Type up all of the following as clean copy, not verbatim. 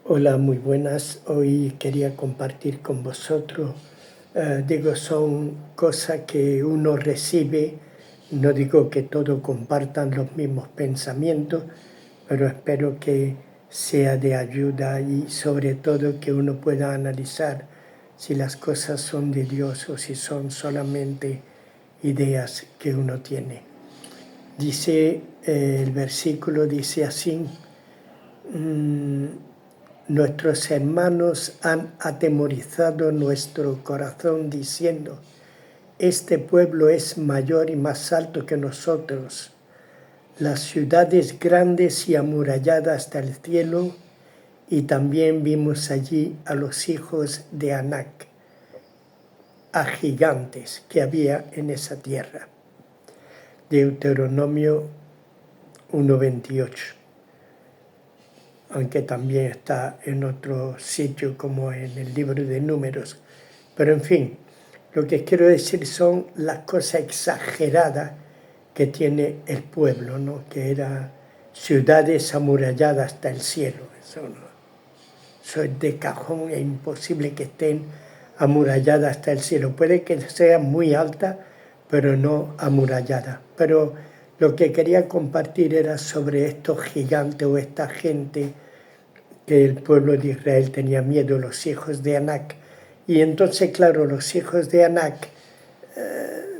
Hola, muy buenas. Hoy quería compartir con vosotros. Son cosas que uno recibe. No digo que todos compartan los mismos pensamientos, pero espero que sea de ayuda y sobre todo que uno pueda analizar si las cosas son de Dios o si son solamente ideas que uno tiene. Dice, el versículo dice así: nuestros hermanos han atemorizado nuestro corazón diciendo: este pueblo es mayor y más alto que nosotros. Las ciudades grandes y amuralladas hasta el cielo, y también vimos allí a los hijos de Anac, a gigantes que había en esa tierra. Deuteronomio 1:28. Aunque también está en otro sitio como en el libro de Números. Pero en fin, lo que quiero decir son las cosas exageradas que tiene el pueblo, ¿no? Que eran ciudades amuralladas hasta el cielo. Eso es de cajón, es imposible que estén amuralladas hasta el cielo. Puede que sean muy altas, pero no amuralladas. Pero lo que quería compartir era sobre estos gigantes o esta gente que el pueblo de Israel tenía miedo, los hijos de Anac. Y entonces, claro, los hijos de Anac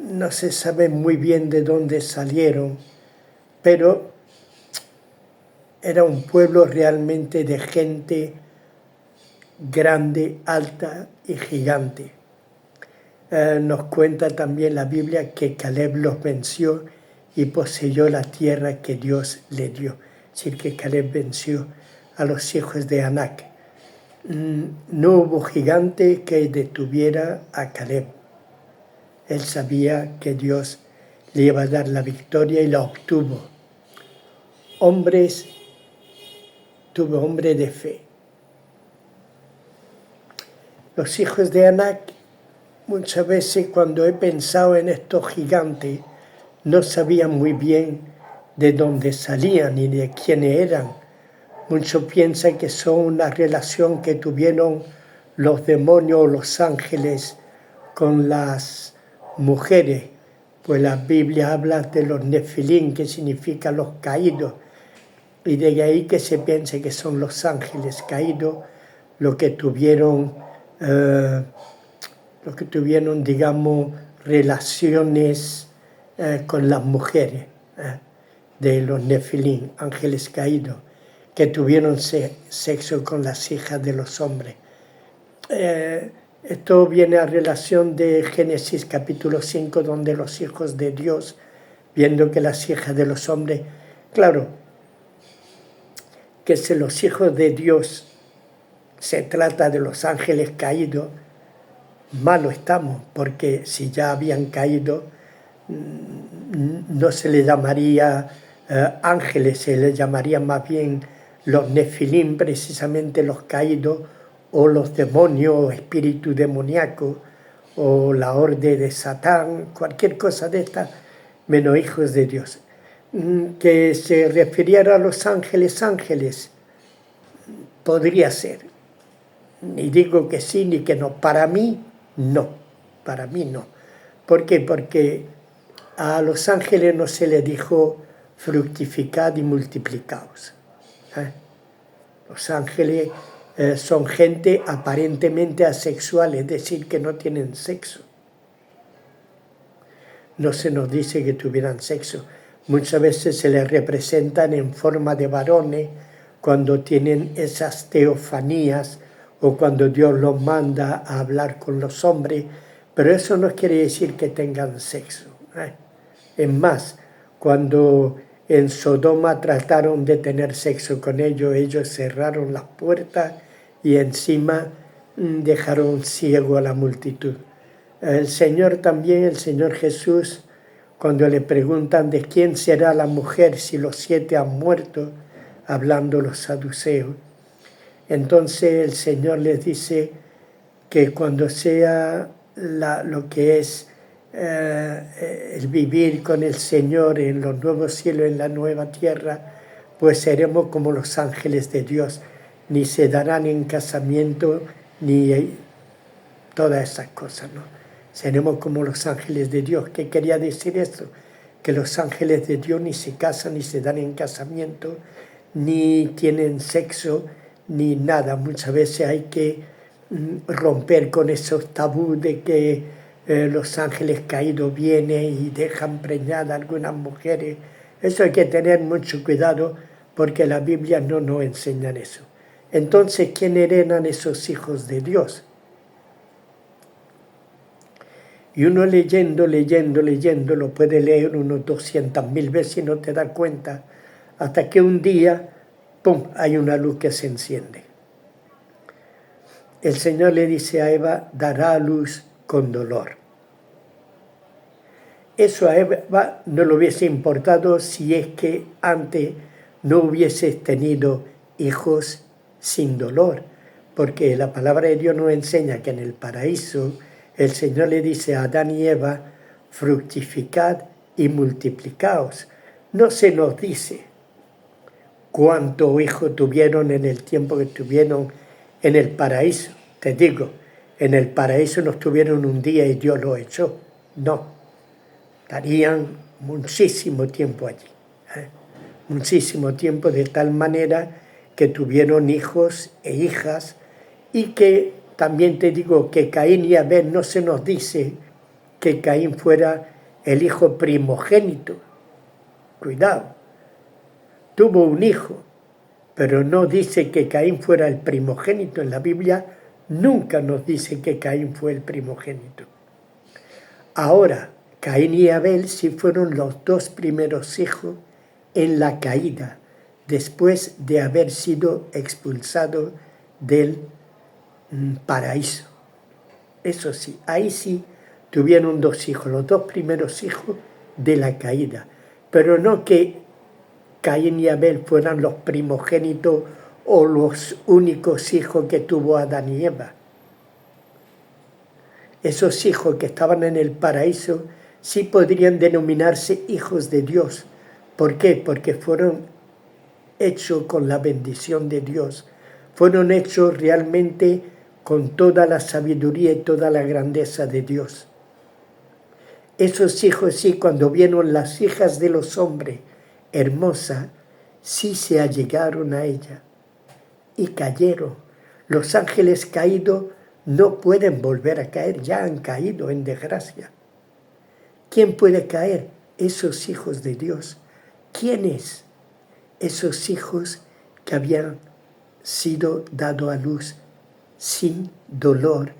no se sabe muy bien de dónde salieron, pero era un pueblo realmente de gente grande, alta y gigante. Nos cuenta también la Biblia que Caleb los venció y poseyó la tierra que Dios le dio. Es decir, que Caleb venció a los hijos de Anac. No hubo gigante que detuviera a Caleb. Él sabía que Dios le iba a dar la victoria y la obtuvo. Tuvo hombre de fe. Los hijos de Anac, muchas veces cuando he pensado en estos gigantes, no sabían muy bien de dónde salían ni de quiénes eran. Muchos piensan que son una relación que tuvieron los demonios o los ángeles con las mujeres, pues la Biblia habla de los nefilín, que significa los caídos, y de ahí que se piense que son los ángeles caídos los que tuvieron, digamos, relaciones con las mujeres de los nefilín, ángeles caídos, que tuvieron sexo con las hijas de los hombres. Esto viene a relación de Génesis capítulo 5, donde los hijos de Dios, viendo que las hijas de los hombres, claro, que si los hijos de Dios se trata de los ángeles caídos, malo estamos, porque si ya habían caído, no se les llamaría ángeles, se les llamaría más bien los nefilín, precisamente los caídos, o los demonios, o espíritu demoníaco, o la orden de Satán, cualquier cosa de esta, menos hijos de Dios. Que se refiriera a los ángeles, podría ser. Ni digo que sí ni que no. Para mí, no. Para mí, no. ¿Por qué? Porque a los ángeles no se les dijo fructificad y multiplicaos. Los ángeles son gente aparentemente asexual, es decir, que no tienen sexo. No se nos dice que tuvieran sexo. Muchas veces se les representan en forma de varones cuando tienen esas teofanías o cuando Dios los manda a hablar con los hombres, pero eso no quiere decir que tengan sexo. Es más, cuando en Sodoma trataron de tener sexo con ellos cerraron las puertas y encima dejaron ciego a la multitud. El Señor también, el Señor Jesús, cuando le preguntan de quién será la mujer si los 7 han muerto, hablando los saduceos, entonces el Señor les dice que cuando sea lo que es el vivir con el Señor en los nuevos cielos, en la nueva tierra, pues seremos como los ángeles de Dios. ni se darán en casamiento, ni todas esas cosas, ¿no? Seremos como los ángeles de Dios. ¿Qué quería decir esto? Que los ángeles de Dios ni se casan, ni se dan en casamiento, ni tienen sexo, ni nada. Muchas veces hay que romper con esos tabús de que los ángeles caídos vienen y dejan preñadas a algunas mujeres. Eso hay que tener mucho cuidado porque la Biblia no nos enseña eso. Entonces, ¿quién heredan esos hijos de Dios? Y uno leyendo, lo puede leer unos 200.000 veces y no te das cuenta, hasta que un día, ¡pum!, hay una luz que se enciende. El Señor le dice a Eva, dará a luz con dolor. Eso a Eva no le hubiese importado si es que antes no hubieses tenido hijos sin dolor, porque la palabra de Dios nos enseña que en el paraíso el Señor le dice a Adán y Eva, fructificad y multiplicaos. No se nos dice cuántos hijos tuvieron en el tiempo que estuvieron en el paraíso. Te digo, en el paraíso no estuvieron un día y Dios lo echó. No, estarían muchísimo tiempo allí. Muchísimo tiempo, de tal manera que tuvieron hijos e hijas, y que también te digo que Caín y Abel, no se nos dice que Caín fuera el hijo primogénito. Cuidado, tuvo un hijo, pero no dice que Caín fuera el primogénito. En la Biblia nunca nos dice que Caín fue el primogénito. Ahora, Caín y Abel sí fueron los dos primeros hijos en la caída, después de haber sido expulsados del paraíso. Eso sí, ahí sí tuvieron dos hijos, los dos primeros hijos de la caída, pero no que Caín y Abel fueran los primogénitos o los únicos hijos que tuvo Adán y Eva. Esos hijos que estaban en el paraíso sí podrían denominarse hijos de Dios. ¿Por qué? Porque fueron hechos con la bendición de Dios, fueron hechos realmente con toda la sabiduría y toda la grandeza de Dios. Esos hijos sí, cuando vieron las hijas de los hombres hermosas, sí se allegaron a ella y cayeron. Los ángeles caídos no pueden volver a caer, ya han caído en desgracia. ¿Quién puede caer? Esos hijos de Dios. ¿Quiénes? Esos hijos que habían sido dados a luz sin dolor,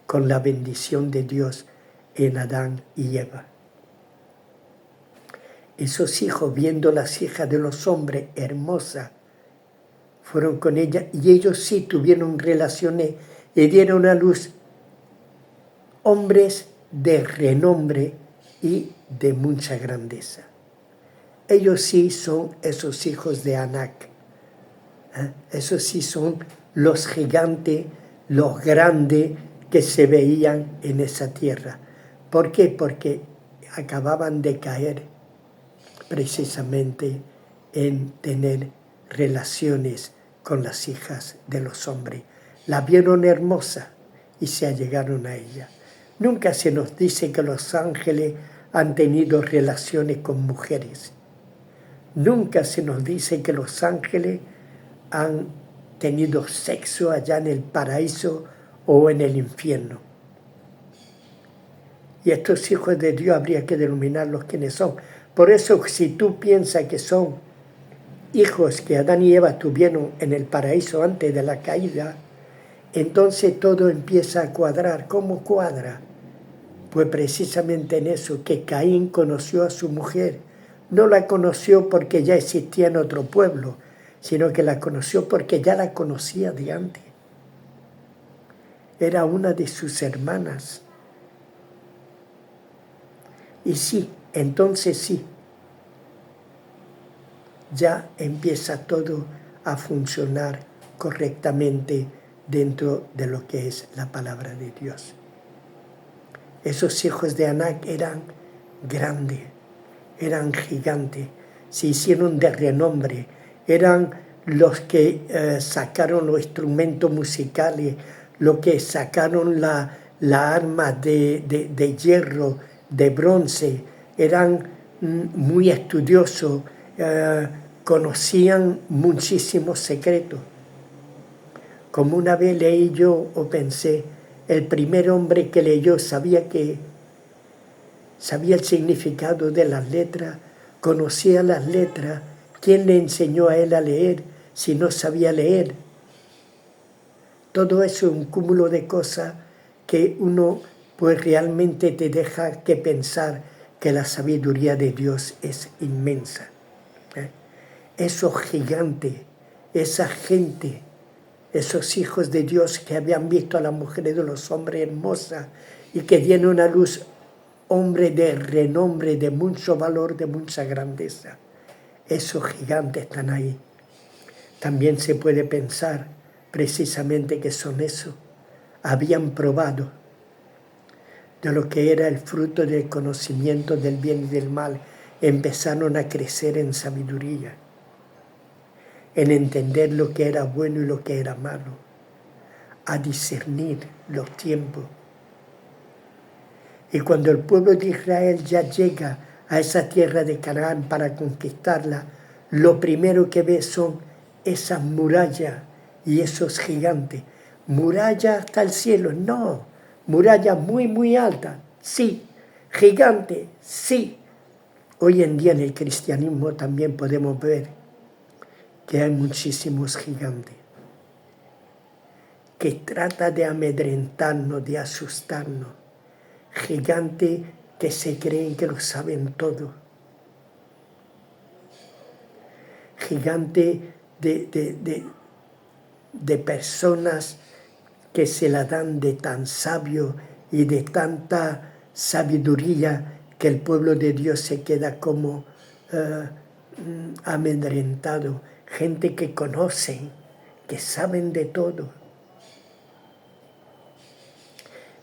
con la bendición de Dios en Adán y Eva. Esos hijos, viendo las hijas de los hombres hermosas, fueron con ella y ellos sí tuvieron relaciones y dieron a luz hombres de renombre y de mucha grandeza. Ellos sí son esos hijos de Anac. Esos sí son los gigantes, los grandes que se veían en esa tierra. ¿Por qué? Porque acababan de caer precisamente en tener relaciones con las hijas de los hombres. La vieron hermosa y se allegaron a ella. Nunca se nos dice que los ángeles han tenido relaciones con mujeres. Nunca se nos dice que los ángeles han tenido sexo allá en el paraíso o en el infierno. Y estos hijos de Dios habría que denominarlos quienes son. Por eso, si tú piensas que son hijos que Adán y Eva tuvieron en el paraíso antes de la caída, entonces todo empieza a cuadrar. ¿Cómo cuadra? Pues precisamente en eso, que Caín conoció a su mujer. No la conoció porque ya existía en otro pueblo, sino que la conoció porque ya la conocía de antes. Era una de sus hermanas. Y sí, entonces sí, ya empieza todo a funcionar correctamente dentro de lo que es la palabra de Dios. Esos hijos de Anac eran grandes, eran gigantes, se hicieron de renombre, eran los que sacaron los instrumentos musicales, los que sacaron la arma de hierro, de bronce, eran muy estudiosos, conocían muchísimos secretos. Como una vez leí yo o pensé, el primer hombre que leyó sabía el significado de las letras, conocía las letras. ¿Quién le enseñó a él a leer si no sabía leer? Todo eso es un cúmulo de cosas que uno pues realmente te deja que pensar que la sabiduría de Dios es inmensa. Esos gigantes, esa gente, esos hijos de Dios que habían visto a las mujeres de los hombres hermosas y que dieron a luz hombre de renombre, de mucho valor, de mucha grandeza. Esos gigantes están ahí. También se puede pensar precisamente que son eso. Habían probado de lo que era el fruto del conocimiento del bien y del mal. Empezaron a crecer en sabiduría, en entender lo que era bueno y lo que era malo, a discernir los tiempos. Y cuando el pueblo de Israel ya llega a esa tierra de Canaán para conquistarla, lo primero que ve son esas murallas y esos gigantes. ¿Muralla hasta el cielo? No. Muralla muy, muy alta, sí. Gigante, sí. Hoy en día en el cristianismo también podemos ver que hay muchísimos gigantes que tratan de amedrentarnos, de asustarnos. Gigantes que se creen que lo saben todo. Gigantes de personas que se la dan de tan sabio y de tanta sabiduría que el pueblo de Dios se queda como amedrentado. Gente que conocen, que saben de todo.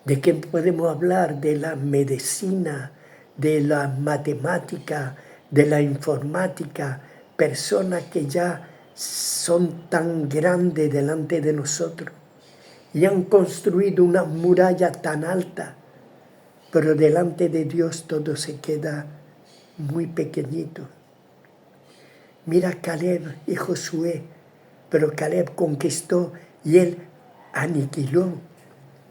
¿De qué podemos hablar? De la medicina, de la matemática, de la informática, personas que ya son tan grandes delante de nosotros y han construido una muralla tan alta, pero delante de Dios todo se queda muy pequeñito. Mira Caleb y Josué, pero Caleb conquistó y él aniquiló,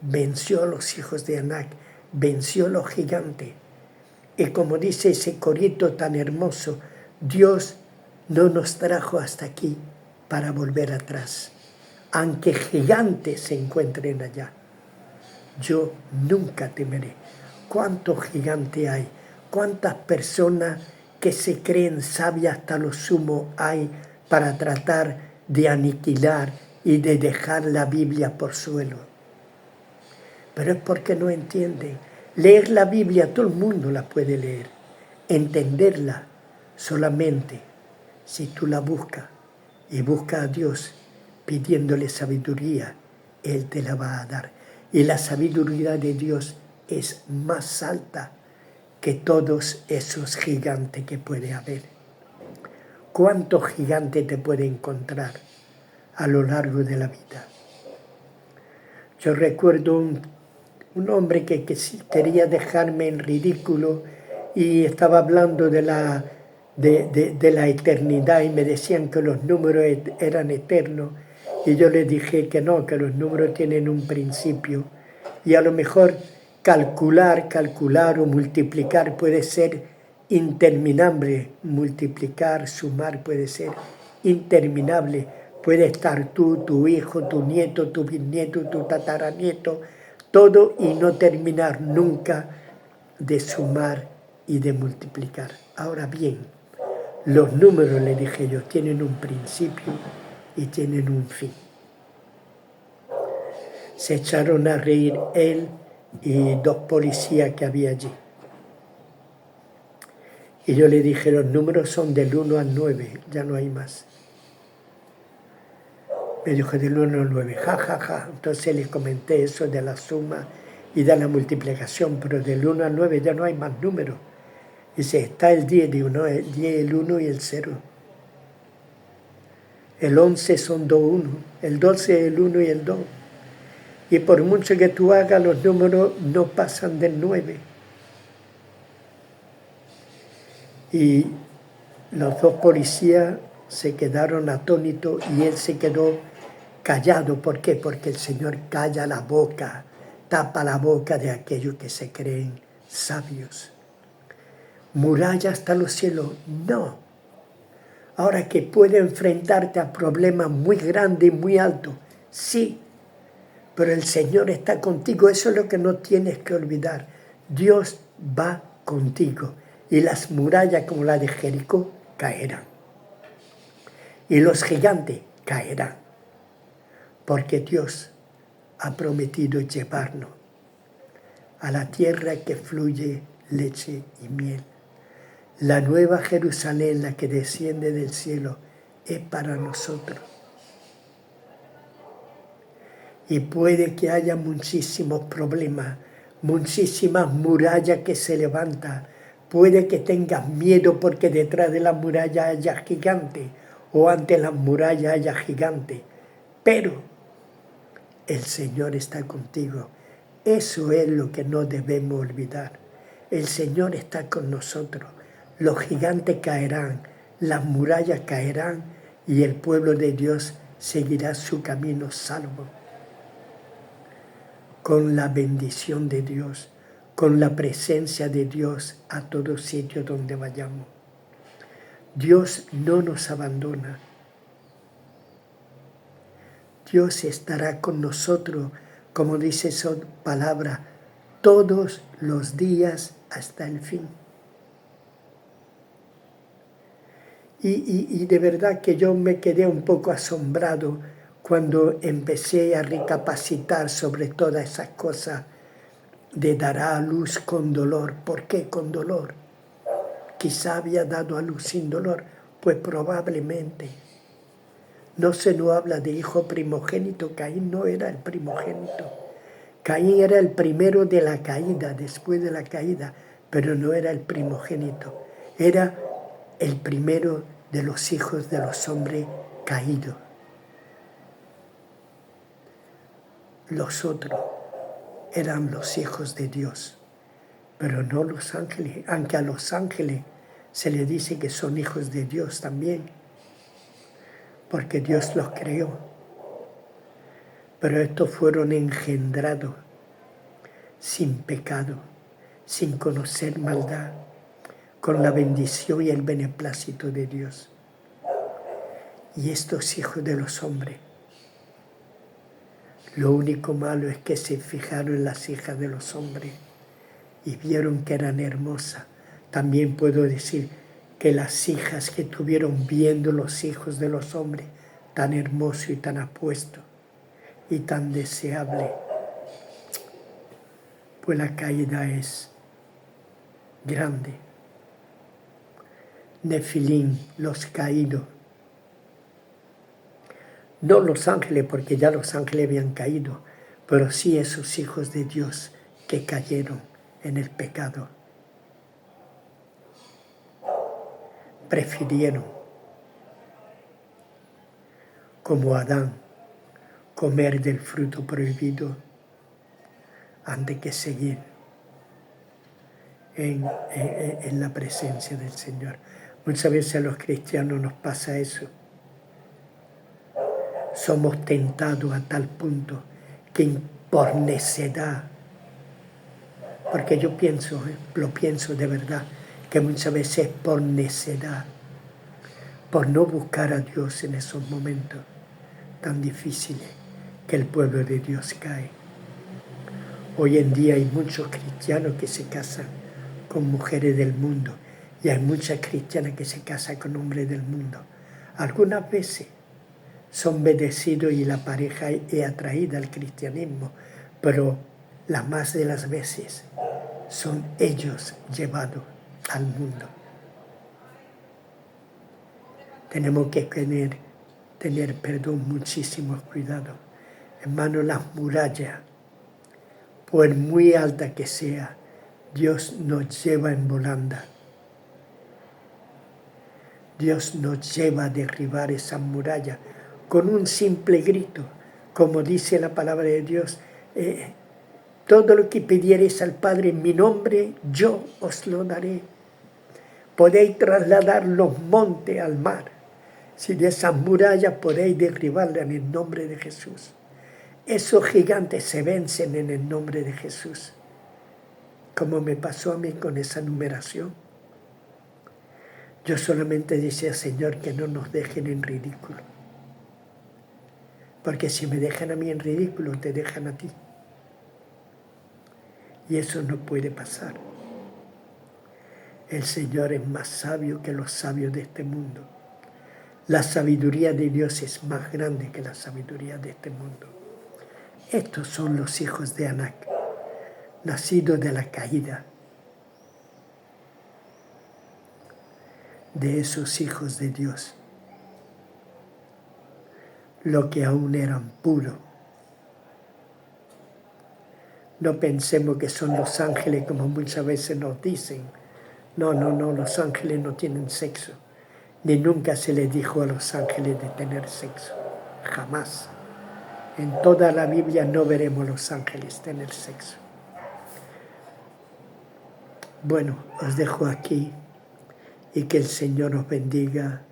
venció a los hijos de Anac, venció a los gigantes. Y como dice ese corito tan hermoso, Dios no nos trajo hasta aquí para volver atrás. Aunque gigantes se encuentren allá, yo nunca temeré. ¿Cuántos gigantes hay? ¿Cuántas personas que se creen sabias hasta lo sumo hay para tratar de aniquilar y de dejar la Biblia por suelo? Pero es porque no entienden. Leer la Biblia, todo el mundo la puede leer. Entenderla solamente si tú la buscas y buscas a Dios pidiéndole sabiduría, Él te la va a dar. Y la sabiduría de Dios es más alta que todos esos gigantes que puede haber. ¿Cuántos gigantes te puede encontrar a lo largo de la vida? Yo recuerdo un hombre que quería dejarme en ridículo y estaba hablando de la eternidad y me decían que los números eran eternos y yo le dije que no, que los números tienen un principio y a lo mejor calcular o multiplicar puede ser interminable, multiplicar, sumar puede ser interminable, puede estar tú, tu hijo, tu nieto, tu bisnieto, tu tataranieto, todo y no terminar nunca de sumar y de multiplicar. Ahora bien, los números, le dije yo, tienen un principio y tienen un fin. Se echaron a reír él y dos policías que había allí. Y yo le dije, los números son del 1 al 9, ya no hay más. Me dijo del 1 al 9, ja, ja, ja. Entonces le comenté eso de la suma y de la multiplicación, pero del 1 al 9 ya no hay más números. Dice, está el 10, digo, no, el 10, el 1 y el 0. El 11 son 2, 1. El 12 es el 1 y el 2. Y por mucho que tú hagas, los números no pasan del 9. Y los dos policías se quedaron atónitos y él se quedó callado. ¿Por qué? Porque el Señor calla la boca, tapa la boca de aquellos que se creen sabios. ¿Muralla hasta los cielos? No. Ahora que puede enfrentarte a problemas muy grandes y muy altos, sí, pero el Señor está contigo. Eso es lo que no tienes que olvidar. Dios va contigo y las murallas como la de Jericó caerán. Y los gigantes caerán, porque Dios ha prometido llevarnos a la tierra que fluye leche y miel. La nueva Jerusalén, la que desciende del cielo, es para nosotros. Y puede que haya muchísimos problemas, muchísimas murallas que se levantan. Puede que tengas miedo porque detrás de la muralla haya gigantes o ante las murallas haya gigantes. Pero el Señor está contigo. Eso es lo que no debemos olvidar. El Señor está con nosotros. Los gigantes caerán, las murallas caerán y el pueblo de Dios seguirá su camino salvo. Con la bendición de Dios, con la presencia de Dios a todo sitio donde vayamos. Dios no nos abandona. Dios estará con nosotros, como dice su palabra, todos los días hasta el fin. Y de verdad que yo me quedé un poco asombrado cuando empecé a recapacitar sobre todas esas cosas de dará a luz con dolor. ¿Por qué con dolor? Quizá había dado a luz sin dolor, pues probablemente. No se nos habla de hijo primogénito. Caín no era el primogénito. Caín era el primero de la caída, después de la caída, pero no era el primogénito. Era el primero de los hijos de los hombres caídos. Los otros eran los hijos de Dios, pero no los ángeles, aunque a los ángeles se les dice que son hijos de Dios también, porque Dios los creó. Pero estos fueron engendrados sin pecado, sin conocer maldad, con la bendición y el beneplácito de Dios. Y estos hijos de los hombres, lo único malo es que se fijaron en las hijas de los hombres y vieron que eran hermosas. También puedo decir que las hijas que tuvieron viendo los hijos de los hombres, tan hermoso y tan apuesto y tan deseable, pues la caída es grande. Nefilín, los caídos. No los ángeles, porque ya los ángeles habían caído, pero sí esos hijos de Dios que cayeron en el pecado. Prefirieron, como Adán, comer del fruto prohibido antes que seguir en la presencia del Señor. Muchas veces a los cristianos nos pasa eso. Somos tentados a tal punto que por necedad, porque yo pienso, lo pienso de verdad, que muchas veces por necedad, por no buscar a Dios en esos momentos tan difíciles, que el pueblo de Dios cae. Hoy en día hay muchos cristianos que se casan con mujeres del mundo y hay muchas cristianas que se casan con hombres del mundo. Algunas veces son bendecidos y la pareja es atraída al cristianismo, pero la más de las veces son ellos llevados al mundo. Tenemos que tener muchísimo cuidado. Hermano, las murallas, por muy alta que sea, Dios nos lleva en volanda. Dios nos lleva a derribar esa muralla con un simple grito. Como dice la palabra de Dios, todo lo que pidiereis al Padre en mi nombre, yo os lo daré. Podéis trasladar los montes al mar. Si de esas murallas podéis derribarlas en el nombre de Jesús. Esos gigantes se vencen en el nombre de Jesús. Como me pasó a mí con esa numeración. Yo solamente decía, Señor, que no nos dejen en ridículo. Porque si me dejan a mí en ridículo, te dejan a ti. Y eso no puede pasar. El Señor es más sabio que los sabios de este mundo. La sabiduría de Dios es más grande que la sabiduría de este mundo. Estos son los hijos de Anac, nacidos de la caída de esos hijos de Dios, los que aún eran puros. No pensemos que son los ángeles como muchas veces nos dicen. No, los ángeles no tienen sexo. Ni nunca se les dijo a los ángeles de tener sexo. Jamás. En toda la Biblia no veremos los ángeles tener sexo. Bueno, os dejo aquí y que el Señor os bendiga.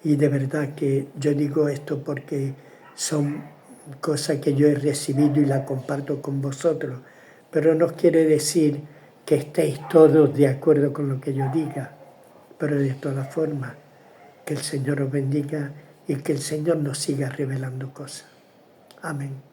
Y de verdad que yo digo esto porque son cosas que yo he recibido y la comparto con vosotros. Pero no quiere decir que estéis todos de acuerdo con lo que yo diga. Pero de todas formas, que el Señor os bendiga y que el Señor nos siga revelando cosas. Amén.